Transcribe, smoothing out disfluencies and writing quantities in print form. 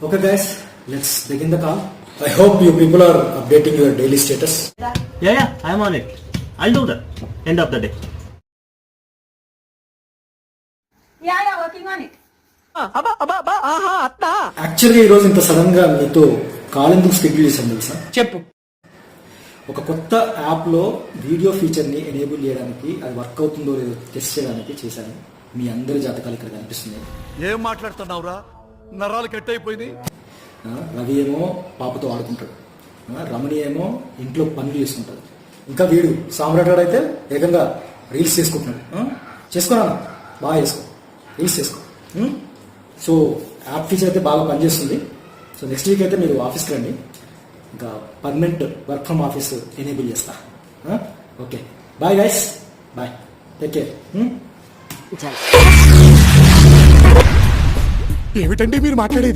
Okay guys, let's begin the call. I hope you people are updating your daily status. Yeah, I am on it. I'll do that. End of the day. Yeah, working on it. యాక్చువల్గా ఈరోజు ఇంత sudden గా మీతో call ఎందుకు schedule చేశాను తెలుసా? చెప్పు. ఒక కొత్త యాప్లో వీడియో ఫీచర్ని ఎనేబుల్ చేయడానికి అది వర్క్ అవుతుందో లేదో టెస్ట్ చేయడానికి చేశాను. మీ అందరి జాతకాలు ఇక్కడ కనిపిస్తున్నాయి. ఏం మాట్లాడుతున్నావురా? నరాలు కట్ అయిపోయింది. రవి ఏమో పాపతో ఆడుకుంటాడు, రమణి ఏమో ఇంట్లో పనులు చేసుకుంటాడు, ఇంకా వీడు సామ్రాట్ గారు అయితే ఏకంగా రీల్స్ చేసుకుంటున్నాడు. చేసుకున్నా బాగా చేసుకో, రీల్స్ చేసుకో. సో యాప్ ఫీచర్ అయితే బాగా పనిచేస్తుంది. సో నెక్స్ట్ వీక్ అయితే మీరు ఆఫీస్కి రండి, ఇంకా permanent work from office enable చేస్తా. Okay, bye guys, bye, take care. ఏమిటండి మీరు మాట్లాడేది?